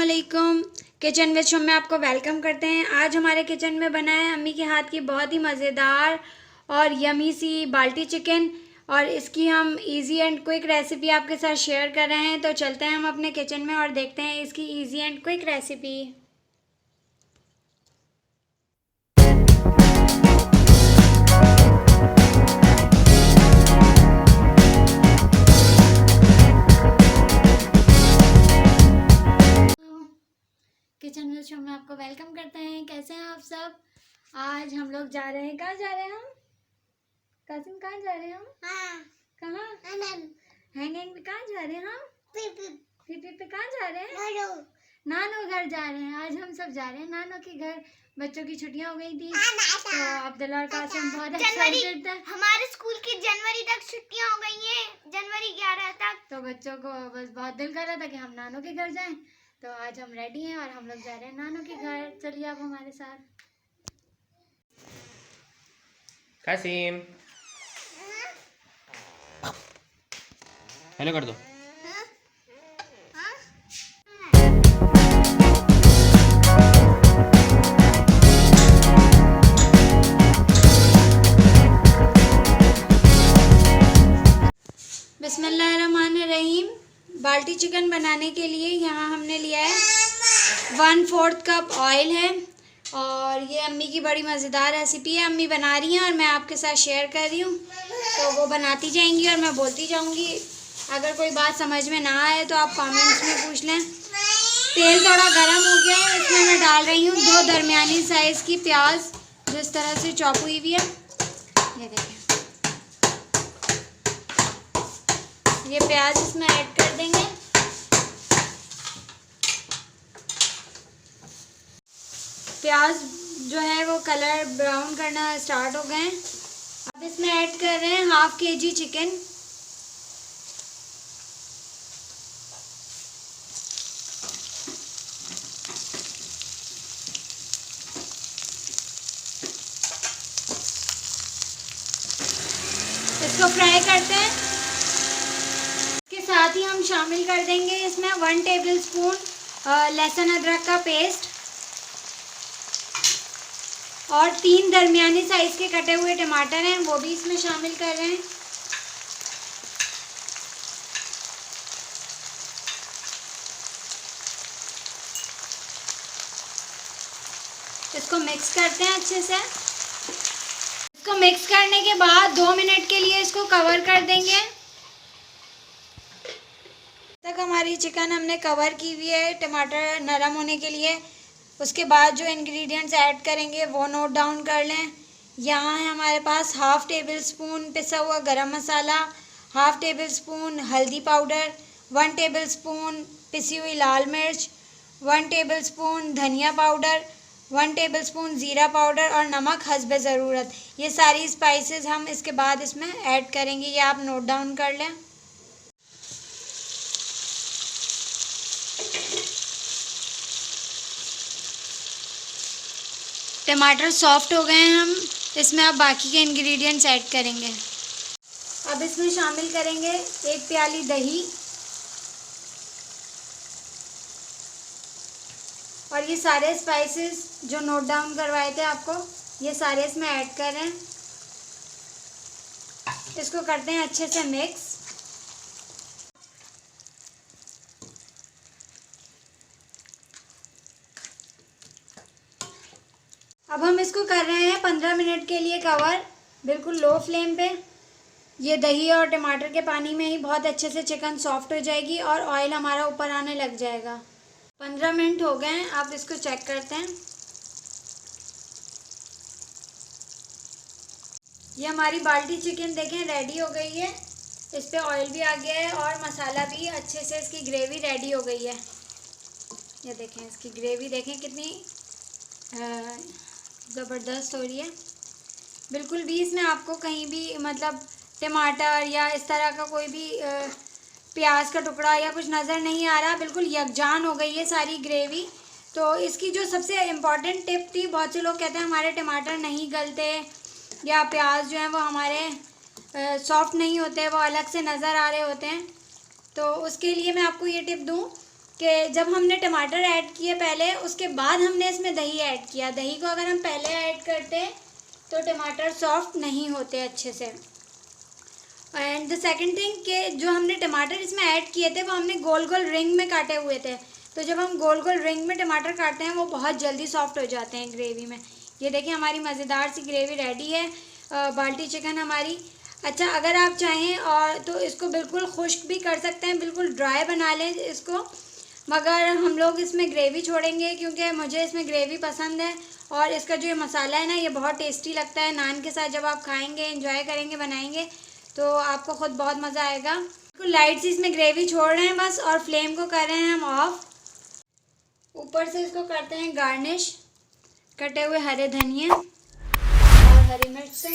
अस्सलामुअलैकुम। Kitchen with Shum में आपको वेलकम करते हैं। आज हमारे किचन में बना है अम्मी के हाथ की बहुत ही मज़ेदार और यमी सी बाल्टी चिकन, और इसकी हम इजी एंड क्विक रेसिपी आपके साथ शेयर कर रहे हैं। तो चलते हैं हम अपने किचन में और देखते हैं इसकी easy and quick recipe. Kitchen with Shum में आपको वेलकम करते हैं। कैसे हैं आप सब? आज हम लोग जा रहे हैं, कहाँ जा रहे हैं हम? कासिम, कहाँ जा रहे हैं हम? कहाँ? हैंग पे कहाँ जा रहे हैं हम? पीपी पे कहाँ जा रहे हैं? नानो घर जा रहे हैं। आज हम सब जा रहे हैं नानो के घर। बच्चों की छुट्टियां हो गई थी तो अब्दुल्ला और कासिम बहुत एक्साइटेड था। हमारे स्कूल की जनवरी तक छुट्टियां हो गई हैं, जनवरी 11 तक। तो बच्चों को बस बहुत दिल कर रहा था कि हम नानो के घर जाएं। तो आज हम रेडी हैं और हम लोग जा रहे हैं नानो के घर। चलिए आप हमारे साथ। कासिम, हेलो कर दो। बिस्मिल्लाहिर्रहमानिर्रहीम। बाल्टी चिकन बनाने के लिए यहाँ हमने लिया है 1/4 कप ऑयल है, और ये अम्मी की बड़ी मज़ेदार रेसिपी है। अम्मी बना रही हैं और मैं आपके साथ शेयर कर रही हूँ, तो वो बनाती जाएंगी और मैं बोलती जाऊँगी। अगर कोई बात समझ में ना आए तो आप कमेंट्स में पूछ लें। तेल थोड़ा गर्म हो गया है, इसमें मैं डाल रही हूँ 2 दरमियानी साइज़ की प्याज, जिस तरह से चॉप हुई हुई है। ये देखिए, ये प्याज इसमें ऐड कर देंगे। प्याज जो है वो कलर ब्राउन करना स्टार्ट हो गए हैं। अब इसमें ऐड कर रहे हैं 1/2 kg चिकन। इसको फ्राई करते हैं। इसके साथ ही हम शामिल कर देंगे इसमें 1 टेबलस्पून लहसुन अदरक का पेस्ट और 3 दरमियानी साइज़ के कटे हुए टमाटर हैं, वो भी इसमें शामिल कर रहे हैं। इसको मिक्स करते हैं अच्छे से। इसको मिक्स करने के बाद 2 मिनट के लिए इसको कवर कर देंगे। तक हमारी चिकन हमने कवर की हुई है टमाटर नरम होने के लिए। उसके बाद जो इंग्रेडिएंट्स ऐड करेंगे वो नोट डाउन कर लें। यहाँ है हमारे पास 1/2 टेबलस्पून पिसा हुआ गरम मसाला, 1/2 टेबलस्पून हल्दी पाउडर, 1 टेबलस्पून पिसी हुई लाल मिर्च, 1 टेबलस्पून धनिया पाउडर, 1 टेबलस्पून ज़ीरा पाउडर और नमक हस्बे ज़रूरत। ये सारी स्पाइसेस हम इसके बाद इसमें ऐड करेंगे, ये आप नोट डाउन कर लें। टमाटर सॉफ्ट हो गए हैं, हम इसमें अब बाकी के इंग्रेडिएंट्स ऐड करेंगे। अब इसमें शामिल करेंगे 1 प्याली दही, और ये सारे स्पाइसेस जो नोट डाउन करवाए थे आपको, ये सारे इसमें ऐड कर रहे हैं। इसको करते हैं अच्छे से मिक्स। अब हम इसको कर रहे हैं 15 मिनट के लिए कवर, बिल्कुल लो फ्लेम पे। ये दही और टमाटर के पानी में ही बहुत अच्छे से चिकन सॉफ्ट हो जाएगी और ऑयल हमारा ऊपर आने लग जाएगा। 15 मिनट हो गए हैं, आप इसको चेक करते हैं। ये हमारी बाल्टी चिकन देखें रेडी हो गई है। इस पे ऑयल भी आ गया है और मसाला भी अच्छे से, इसकी ग्रेवी रेडी हो गई है। ये देखें, इसकी ग्रेवी देखें कितनी ज़बरदस्त हो रही है। बिल्कुल भी इसमें आपको कहीं भी मतलब टमाटर या इस तरह का कोई भी प्याज का टुकड़ा या कुछ नज़र नहीं आ रहा। बिल्कुल यकजान हो गई है सारी ग्रेवी। तो इसकी जो सबसे इम्पॉर्टेंट टिप थी, बहुत से लोग कहते हैं हमारे टमाटर नहीं गलते या प्याज जो है वो हमारे सॉफ्ट नहीं होते, वो अलग से नज़र आ रहे होते हैं। तो उसके लिए मैं आपको ये टिप दूँ कि जब हमने टमाटर ऐड किए पहले, उसके बाद हमने इसमें दही ऐड किया। दही को अगर हम पहले ऐड करते तो टमाटर सॉफ्ट नहीं होते अच्छे से। एंड द सेकंड थिंग कि जो हमने टमाटर इसमें ऐड किए थे वो हमने गोल गोल रिंग में काटे हुए थे। तो जब हम गोल गोल रिंग में टमाटर काटते हैं वो बहुत जल्दी सॉफ्ट हो जाते हैं ग्रेवी में। ये देखिए हमारी मज़ेदार सी ग्रेवी रेडी है, बाल्टी चिकन हमारी। अच्छा, अगर आप चाहें और तो इसको बिल्कुल खुश्क भी कर सकते हैं, बिल्कुल ड्राई बना लें इसको, मगर हम लोग इसमें ग्रेवी छोड़ेंगे क्योंकि मुझे इसमें ग्रेवी पसंद है। और इसका जो ये मसाला है ना, ये बहुत टेस्टी लगता है। नान के साथ जब आप खाएंगे, एंजॉय करेंगे, बनाएंगे तो आपको ख़ुद बहुत मज़ा आएगा। बिल्कुल लाइट सी इसमें ग्रेवी छोड़ रहे हैं बस, और फ्लेम को कर रहे हैं हम ऑफ। ऊपर से इसको करते हैं गार्निश कटे हुए हरे धनिया और हरी मिर्च से।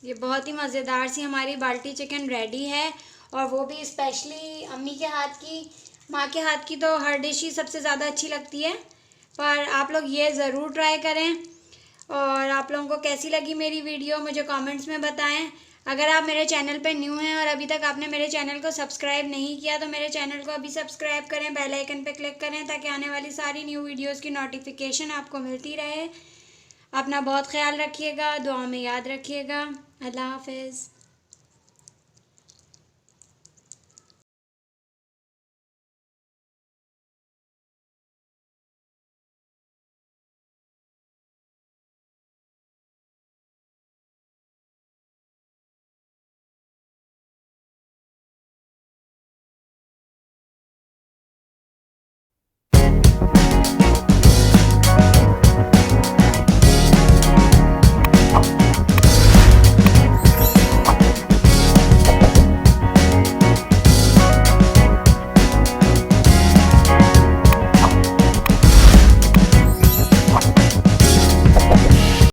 ये बहुत ही मज़ेदार सी हमारी बाल्टी चिकन रेडी है, और वो भी स्पेशली अम्मी के हाथ की। माँ के हाथ की तो हर डिश ही सबसे ज़्यादा अच्छी लगती है, पर आप लोग ये ज़रूर ट्राई करें। और आप लोगों को कैसी लगी मेरी वीडियो मुझे कमेंट्स में बताएं। अगर आप मेरे चैनल पे न्यू हैं और अभी तक आपने मेरे चैनल को सब्सक्राइब नहीं किया तो मेरे चैनल को अभी सब्सक्राइब करें, बेल आइकन पे क्लिक करें ताकि आने वाली सारी न्यू वीडियोस की नोटिफिकेशन आपको मिलती रहे। अपना बहुत ख्याल रखिएगा, दुआ में याद रखिएगा। अल्लाह हाफिज़।